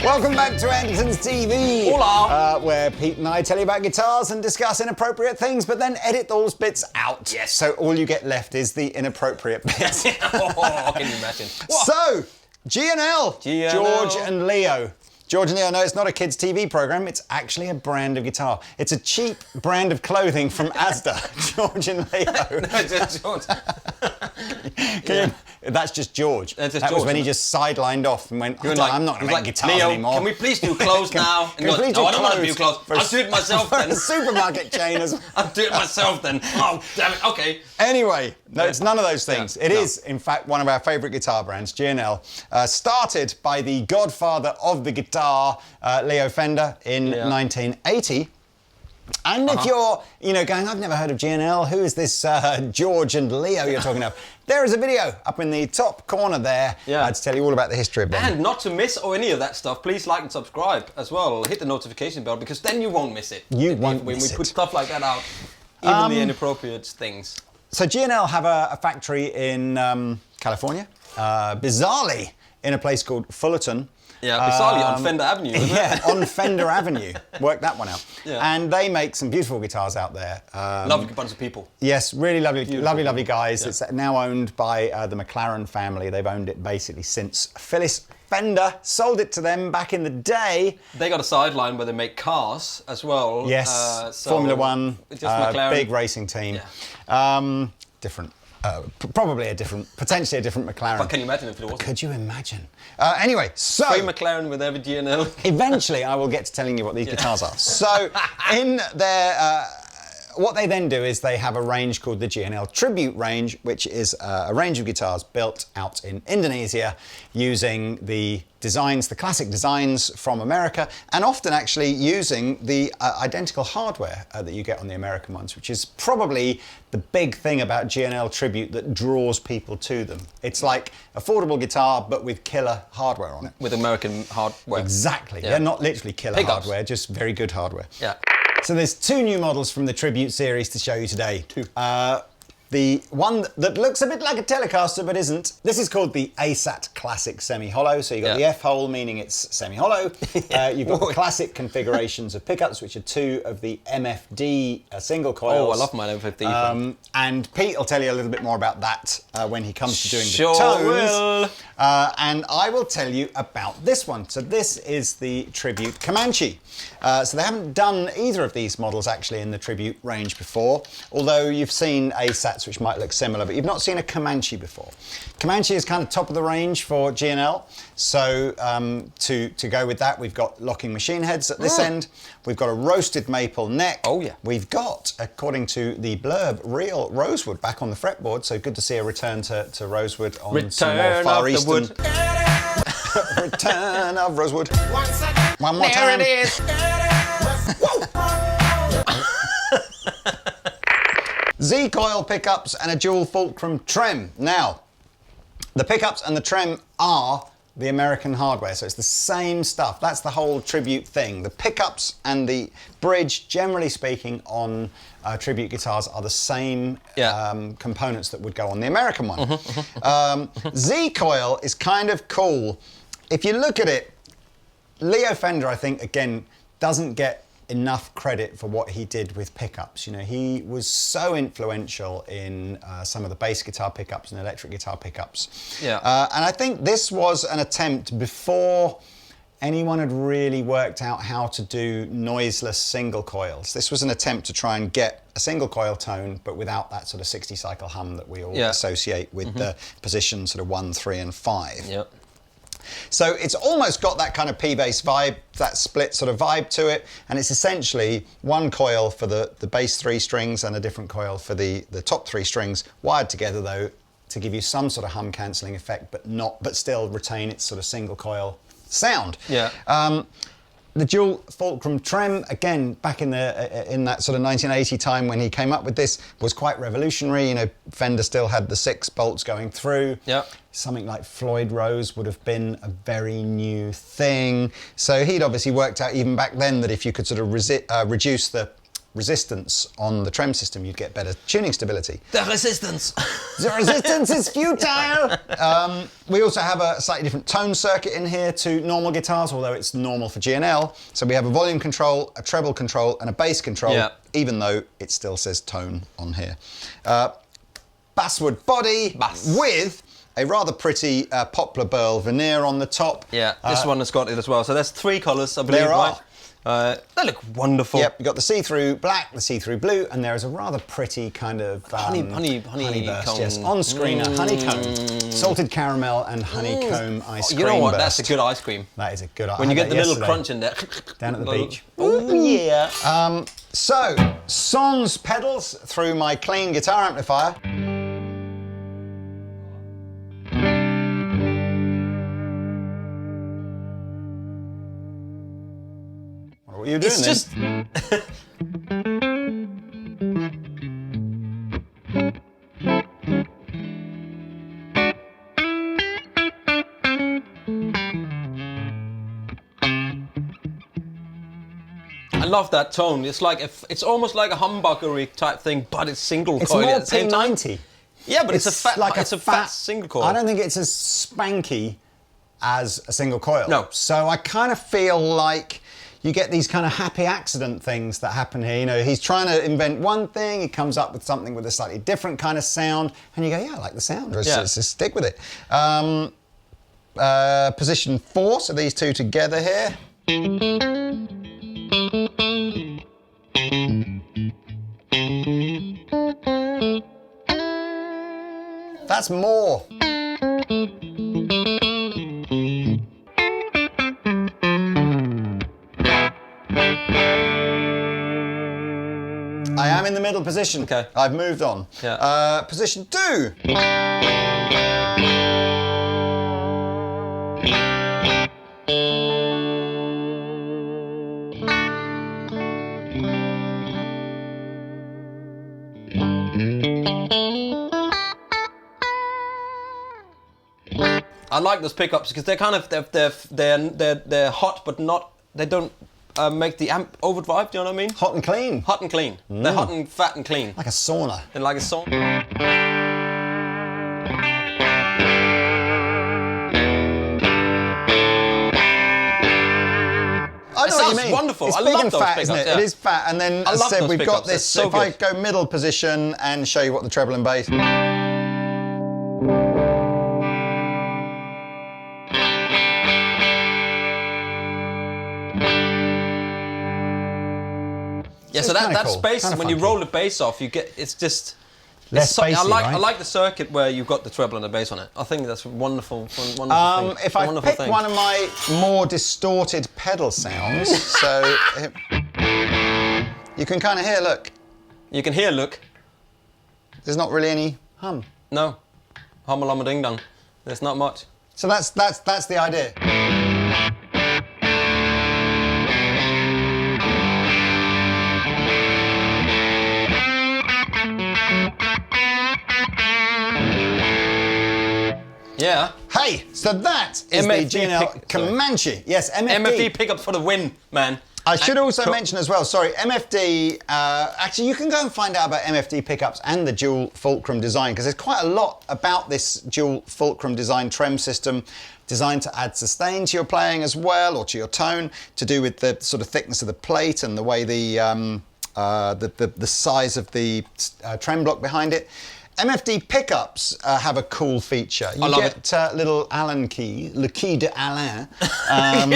Welcome back to Andertons TV. Hola. Where Pete and I tell you about guitars and discuss inappropriate things, but then edit those bits out. Yes. So all you get left is the inappropriate bits. Oh, can you imagine? So, G&L, G&L. George and Leo. George and Leo, no, it's not a kids' TV program. It's actually a brand of guitar. It's a cheap brand of clothing from ASAT. George and Leo. No, it's just George. That's just George. That's just that was George, when he just sidelined off and went, I'm not going to make guitars Leo, anymore. can we please do clothes now? Can we please do no, I don't want to do clothes. I'll do it myself for then. a supermarket chain as well. I'll do it myself then. Oh, damn it. Okay. Anyway, no, it's none of those things. Yeah, It is, in fact, one of our favourite guitar brands, G&L. Started by the godfather of the guitar, Leo Fender, in 1980. And if you're, going, I've never heard of G&L, who is this George and Leo you're talking about? There is a video up in the top corner there to tell you all about the history of them. And not to miss any of that stuff, please like and subscribe as well. Hit the notification bell because then you won't miss it. You won't when miss we it. put stuff like that out, even the inappropriate things. So G&L have a factory in California, bizarrely in a place called Fullerton. Yeah, bizarrely on Fender Avenue, isn't it? On Fender Avenue. Work that one out. Yeah. And they make some beautiful guitars out there. Lovely bunch of people. Yes, really lovely, Beautiful. lovely guys. Yeah. It's now owned by the McLaren family. They've owned it basically since Phyllis Fender sold it to them back in the day. They got a sideline where they make cars as well. Yes, so Formula One, just McLaren. big racing team. Yeah. Different. Probably potentially a different McLaren. But can you imagine if it wasn't? Could you imagine? Anyway, so... Free McLaren with every G&L. Eventually, I will get to telling you what these guitars are. So, in their... what they then do is they have a range called the G&L Tribute range, which is a range of guitars built out in Indonesia using the designs, the classic designs from America, and often actually using the identical hardware that you get on the American ones, which is probably the big thing about G&L Tribute that draws people to them. It's like affordable guitar, but with killer hardware on it. With American hardware. Exactly. Yeah. Yeah, not literally killer Pickups. hardware, just very good hardware. Yeah. So there's two new models from the Tribute series to show you today. the one that looks a bit like a Telecaster but isn't. This is called the ASAT Classic Semi-Hollow. So you've got the F-hole, meaning it's semi-hollow. You've got the classic configurations of pickups, which are 2 of the MFD single coils. Oh, I love my MFD. And Pete will tell you a little bit more about that when he comes to doing the Sure tones. will. And I will tell you about this one. So this is the Tribute Comanche. So they haven't done either of these models actually in the Tribute range before, although you've seen ASATs which might look similar, but you've not seen a Comanche before. Comanche is kind of top of the range for G&L. So to go with that, we've got locking machine heads at this end. We've got a roasted maple neck. Oh yeah. We've got, according to the blurb, real rosewood back on the fretboard. So good to see a return to rosewood on some more Far Eastern. Return of rosewood. One more time. There it is. Z-coil pickups and a dual fulcrum trem. Now, the pickups and the trem are the American hardware, so it's the same stuff. That's the whole Tribute thing. The pickups and the bridge, generally speaking, on Tribute guitars are the same components that would go on the American one. Z-coil is kind of cool. If you look at it, Leo Fender, I think, again, doesn't get enough credit for what he did with pickups. You know, he was so influential in some of the bass guitar pickups and electric guitar pickups. Yeah. And I think this was an attempt before anyone had really worked out how to do noiseless single coils. This was an attempt to try and get a single coil tone, but without that sort of 60 cycle hum that we all associate with the position sort of 1, 3, and 5. Yep. So it's almost got that kind of P-bass vibe, that split sort of vibe to it, and it's essentially one coil for the bass 3 strings and a different coil for the top 3 strings, wired together though to give you some sort of hum cancelling effect, but still retain its sort of single coil sound. Yeah. The dual fulcrum trem, again, back in that sort of 1980 time when he came up with this, was quite revolutionary. You know, Fender still had the 6 bolts going through. Yeah. Something like Floyd Rose would have been a very new thing. So he'd obviously worked out even back then that if you could sort of reduce the resistance on the trem system, you'd get better tuning stability. The resistance. The resistance is futile. We also have a slightly different tone circuit in here to normal guitars, although it's normal for G&L. So we have a volume control, a treble control, and a bass control, even though it still says tone on here. Basswood body with a rather pretty poplar burl veneer on the top. Yeah, this one has got it as well. So there's 3 colours, I believe, right? They look wonderful. Yep, you've got the see-through black, the see-through blue, and there is a rather pretty kind of honey burst, yes, on-screener, honeycomb, salted caramel and honeycomb ice cream. You know what? Burst. That's a good ice cream. That is a good ice When cream. you get the little crunch in there. Down at the beach. Oh yeah. So, Sans pedals through my clean guitar amplifier. What are you doing It's then? just... I love that tone. It's like it's almost like a humbuckery type thing, but it's single It's coil more at the same time. P90. Yeah, but it's a fat fat single coil. I don't think it's as spanky as a single coil. No. So I kind of feel like you get these kind of happy accident things that happen here. You know, he's trying to invent one thing, he comes up with something with a slightly different kind of sound, and you go, yeah, I like the sound, let's just stick with it. Position 4, so these two together here. That's more. I am in the middle position. Okay. I've moved on. Yeah. Position 2. I like those pickups because they're kind of they're hot, but not. They don't make the amp overdrive. Do you know what I mean? Hot and clean. Hot and clean. They're hot and fat and clean. Like a sauna. They're like a song. I know what you sounds mean. wonderful. It's I big love and those fat, pickups, isn't it? yeah. It is fat. And then, I as I love said, those we've got pickups. this. It's so If I good. go middle position and show you what the treble and bass. Yeah, so it's kinda that cool, space, kinda when you funky. roll the bass off, you get, it's just... Less I bassy, like right? I like the circuit where you've got the treble and the bass on it. I think that's a wonderful thing. If I Wonderful pick thing. one of my more distorted pedal sounds, so you can kind of hear, look, You can hear, look. there's not really any hum. No. Hum-a-lum ding dong. There's not much. So that's the idea. Yeah. Hey, so that is the MFD G&L pick- Comanche. Yes, MFD pickup for the win, man. I should also Co- mention as well, sorry, MFD, actually you can go and find out about MFD pickups and the dual fulcrum design, because there's quite a lot about this dual fulcrum design trem system, designed to add sustain to your playing as well, or to your tone, to do with the sort of thickness of the plate and the way the size of the trem block behind it. MFD pickups have a cool feature. You love get little Allen key, le key de Alain. And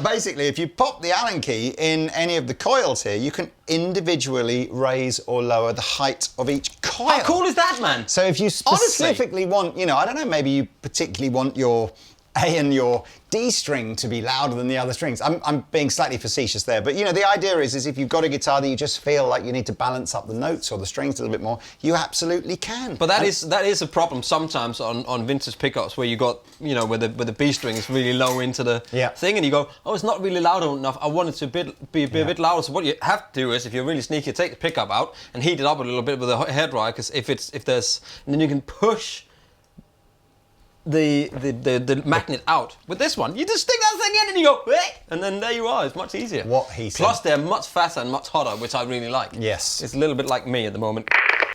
basically, if you pop the Allen key in any of the coils here, you can individually raise or lower the height of each coil. How cool is that, man? So if you Honestly. specifically want, you know, I don't know, maybe you particularly want your A and your D string to be louder than the other strings. I'm being slightly facetious there, but you know, the idea is if you've got a guitar that you just feel like you need to balance up the notes or the strings a little bit more, you absolutely can. But that is a problem sometimes on vintage pickups where you got, you know, where the B string is really low into the thing, and you go, oh, it's not really loud enough. I want it to be a bit louder. So what you have to do is, if you're really sneaky, take the pickup out and heat it up a little bit with a hairdryer, because and then you can push the magnet out. With this one, you just stick that thing in and you go, "Eh," and then there you are. It's much easier. What he said. Plus, they're much faster and much hotter, which I really like. Yes. It's a little bit like me at the moment.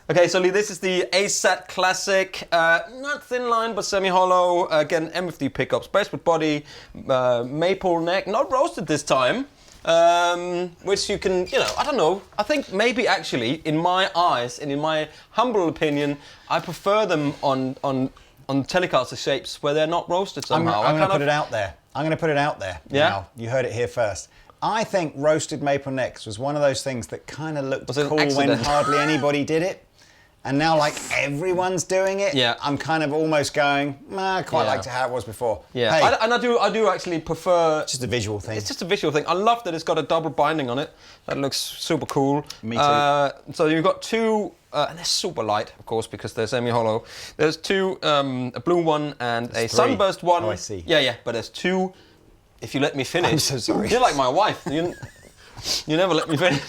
Okay, so Lee, this is the ASAT Classic, not thin line, but semi-hollow. Again, MFD pickups, basswood body, maple neck, not roasted this time. Which you can, you know, I don't know. I think maybe actually, in my eyes and in my humble opinion, I prefer them on Telecaster shapes where they're not roasted somehow. I'm going to put it out there. I'm going to put it out there. Yeah? Now, you heard it here first. I think roasted maple necks was one of those things that kind of looked Was it an cool when accident? hardly anybody did it. And now, like, everyone's doing it. Yeah. I'm kind of almost going, I quite Yeah. liked how it was before. Yeah, Hey, I do actually prefer. just a visual thing. It's just a visual thing. I love that it's got a double binding on it. That looks super cool. Me too. So you've got two, and they're super light, of course, because they're semi-hollow. There's two, a blue one and a three. sunburst one. Oh, I see. Yeah, but there's two. If you let me finish. I'm so sorry. You're like my wife. You never let me finish.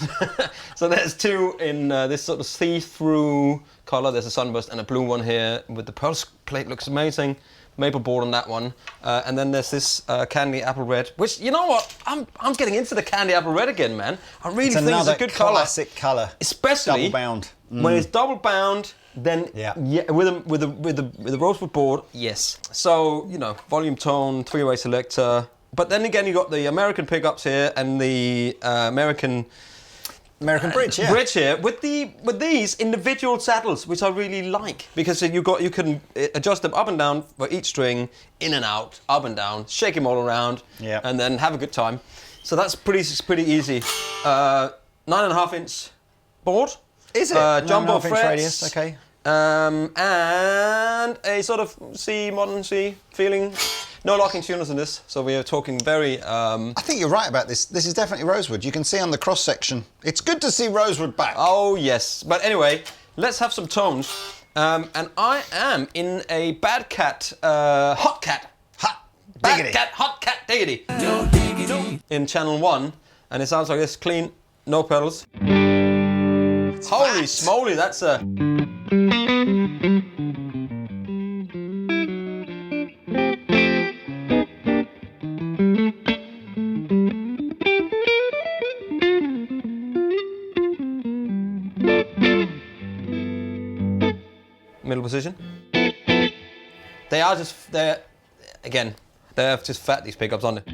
So there's two in this sort of see-through color. There's a sunburst and a blue one here with the pulse plate. Looks amazing. Maple board on that one. And then there's this candy apple red, which, you know what? I'm getting into the candy apple red again, man. I really think it's a good color. classic color. Especially double bound. when it's double bound. Then Yeah. with the rosewood board, yes. So, you know, volume tone, three-way selector. But then again, you got the American pickups here and the American Bridge, yeah. bridge here with these individual saddles, which I really like, because you can adjust them up and down for each string, in and out, up and down, shake them all around, Yeah. and then have a good time. So that's pretty easy. 9.5 inch board. Is it? Jumbo 9.5 inch frets. radius, okay. And a sort of modern C feeling. No locking tuners in this, so we are talking very. I think you're right about this. This is definitely rosewood. You can see on the cross section. It's good to see rosewood back. Oh yes, but anyway, let's have some tones. And I am in a Bad Cat, Hot Cat. Ha! Bad Diggity. Cat, Hot Cat, Diggity. In channel 1, and it sounds like this, clean, no pedals. Holy flat. smoly, that's a. middle position. They're just fat, these pickups, aren't they?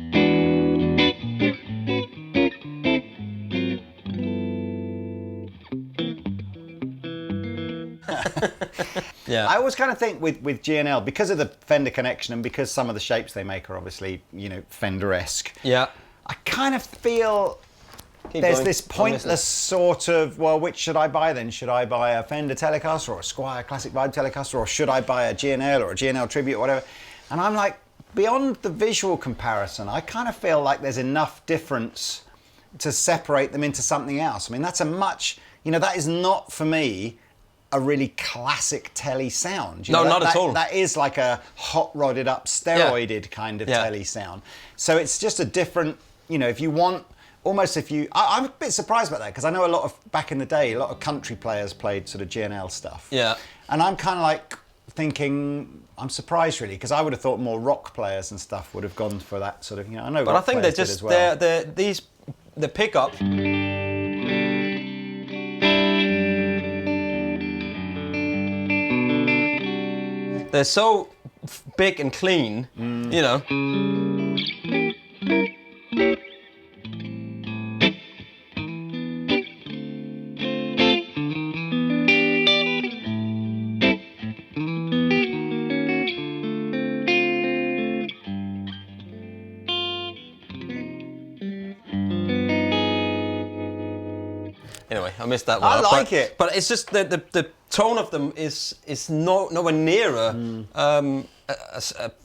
Yeah. I always kind of think with G&L, because of the Fender connection and because some of the shapes they make are obviously, you know, Fender-esque. Yeah. I kind of feel there's this pointless sort of, well, which should I buy then? Should I buy a Fender Telecaster or a Squier Classic Vibe Telecaster, or should I buy a G&L or a G&L Tribute or whatever? And I'm like, beyond the visual comparison, I kind of feel like there's enough difference to separate them into something else. I mean, that's a much, you know, that is not for me a really classic telly sound. You know, not at all. That is like a hot rodded up, steroided kind of telly sound. So it's just a different, you know, if you want, almost if you, I'm a bit surprised about that, because I know a lot of, back in the day, a lot of country players played sort of G&L stuff. Yeah. And I'm kind of like thinking, I'm surprised really, because I would have thought more rock players and stuff would have gone for that sort of, you know, I know. But I think they're just, the pickup. They're so big and clean, you know. Anyway, I missed that one. I like it. But it's just the tone of them is nowhere near a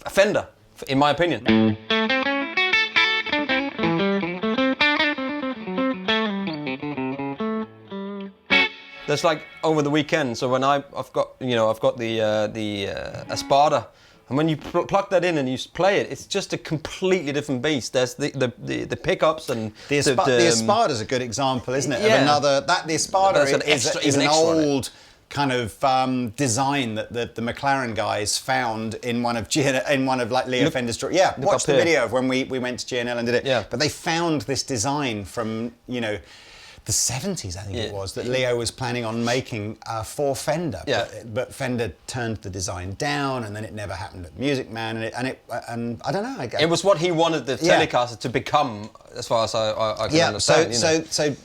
Fender, in my opinion. There's like over the weekend. So when I've got the Espada. And when you plug that in and you play it, it's just a completely different beast. There's the pickups and the Espada's a good example, isn't it? Yeah. Of another, the Espada is an old kind of design that the McLaren guys found in one of like Leo Fender's. Yeah, watch the video of when we went to G&L and did it. Yeah. But they found this design from, you know, the 70s, I think it was, that Leo was planning on making for Fender. Yeah. But Fender turned the design down, and then it never happened at Music Man, and I don't know. It was what he wanted the Telecaster to become, as far as I can understand. So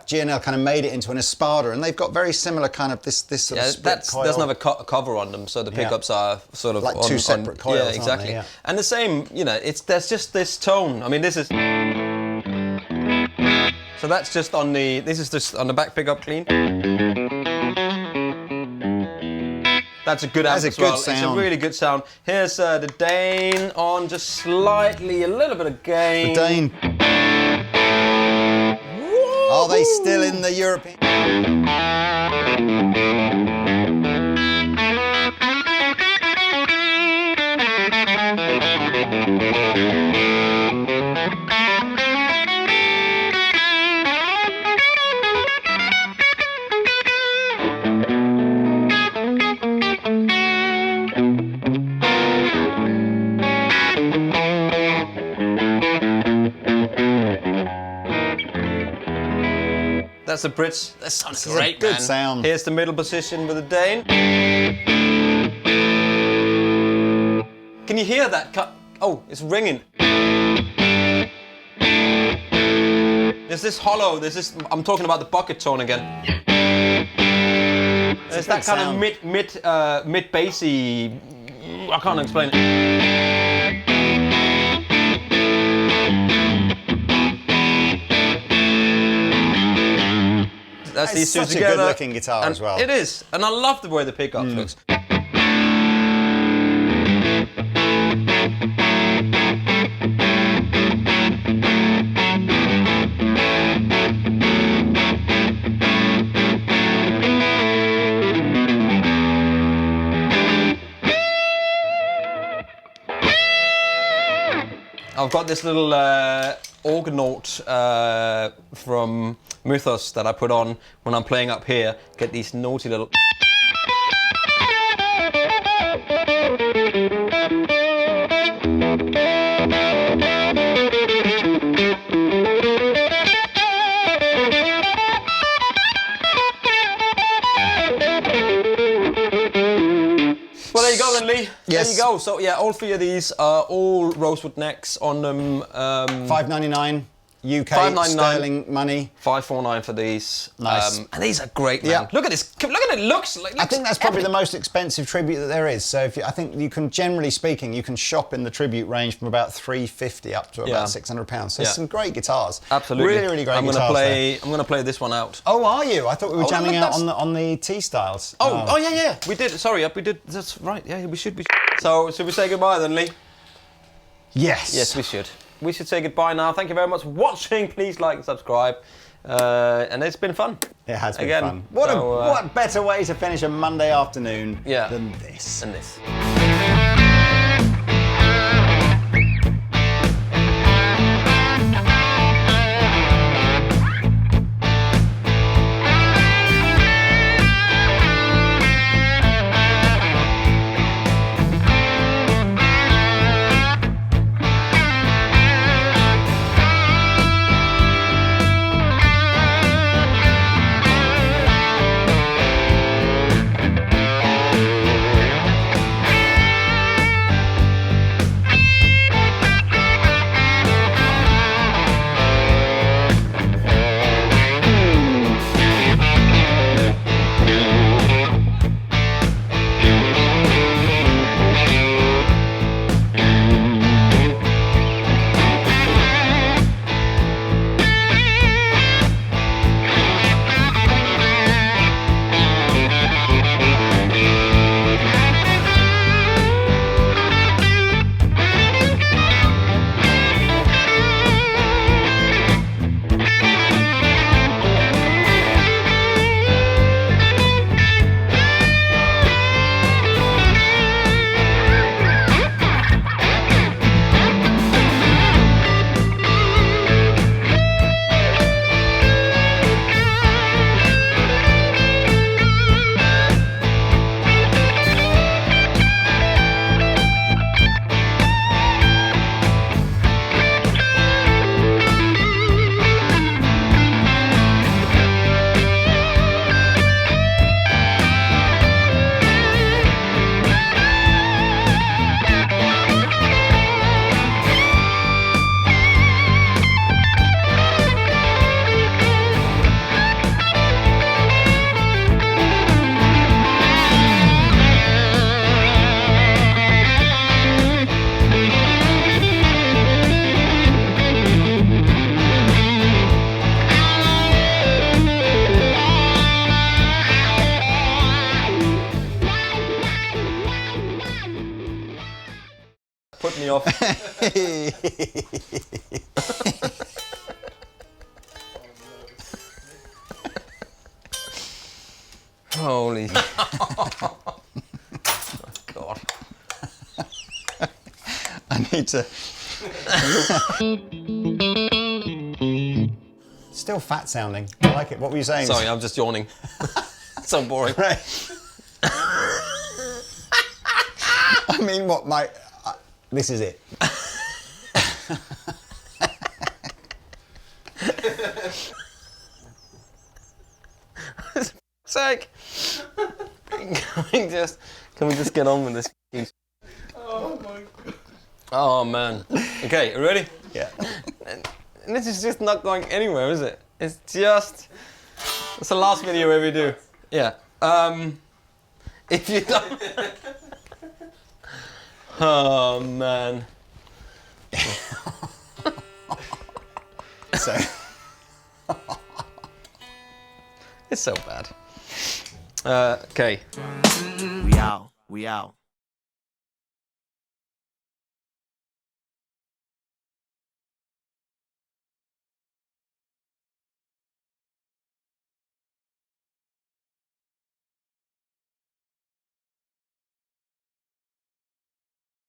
G&L kind of made it into an Espada, and they've got very similar kind of this sort of split coil. There's another cover on them, so the pickups are sort of like two separate coils. Yeah, exactly. Aren't they? And the same, you know, there's just this tone. I mean, this is. So that's just on the. This is just on the back pickup clean. That's a good amp as well. Sound. It's a really good sound. Here's the Dane on just slightly, a little bit of gain. The Dane. Woo! Are they still in the European? That's a bridge. That sounds great, good man. Sound. Here's the middle position with the Dane. Can you hear that cut? Oh, it's ringing. There's this hollow. I'm talking about the bucket tone again. There's that kind of mid bassy. I can't explain it. That's these two such together. a good-looking guitar and as well. It is, and I love the way the pickup looks. I've got this little Organaut from Mythos that I put on when I'm playing up here. Get these naughty little... then, Lee. Yes. There you go. So yeah, all 3 of these are all rosewood necks on them. $5.99 UK $5.99 sterling money. $5.49 for these. Nice. And these are great, man. Yeah. Look at this. Look at it. Looks like. I think that's probably the most expensive tribute that there is. So I think you can, generally speaking, you can shop in the tribute range from about $350 up to about £600. So some great guitars. Absolutely. Really, really great I'm guitars. I'm gonna play this one out. Oh, are you? I thought we were jamming look, out on the T styles. Oh, yeah. We did. Sorry, we did. That's right. Yeah, we should. So should we say goodbye then, Lee? Yes. Yes, we should. We should say goodbye now. Thank you very much for watching. Please like and subscribe. And it's been fun. It has been fun. What better way to finish a Monday afternoon than this? And this. Put me off. Holy. God. I need to. Still fat sounding. I like it. What were you saying? Sorry, I'm just yawning. So boring. Right. I mean, what my. This is it. Sake. Can we just get on with this? Oh my God. Oh man. Okay, you ready? Yeah. And this is just not going anywhere, is it? It's just. It's the last video where we do. Yeah. If you don't. Oh man. So. It's so bad. Okay. We out.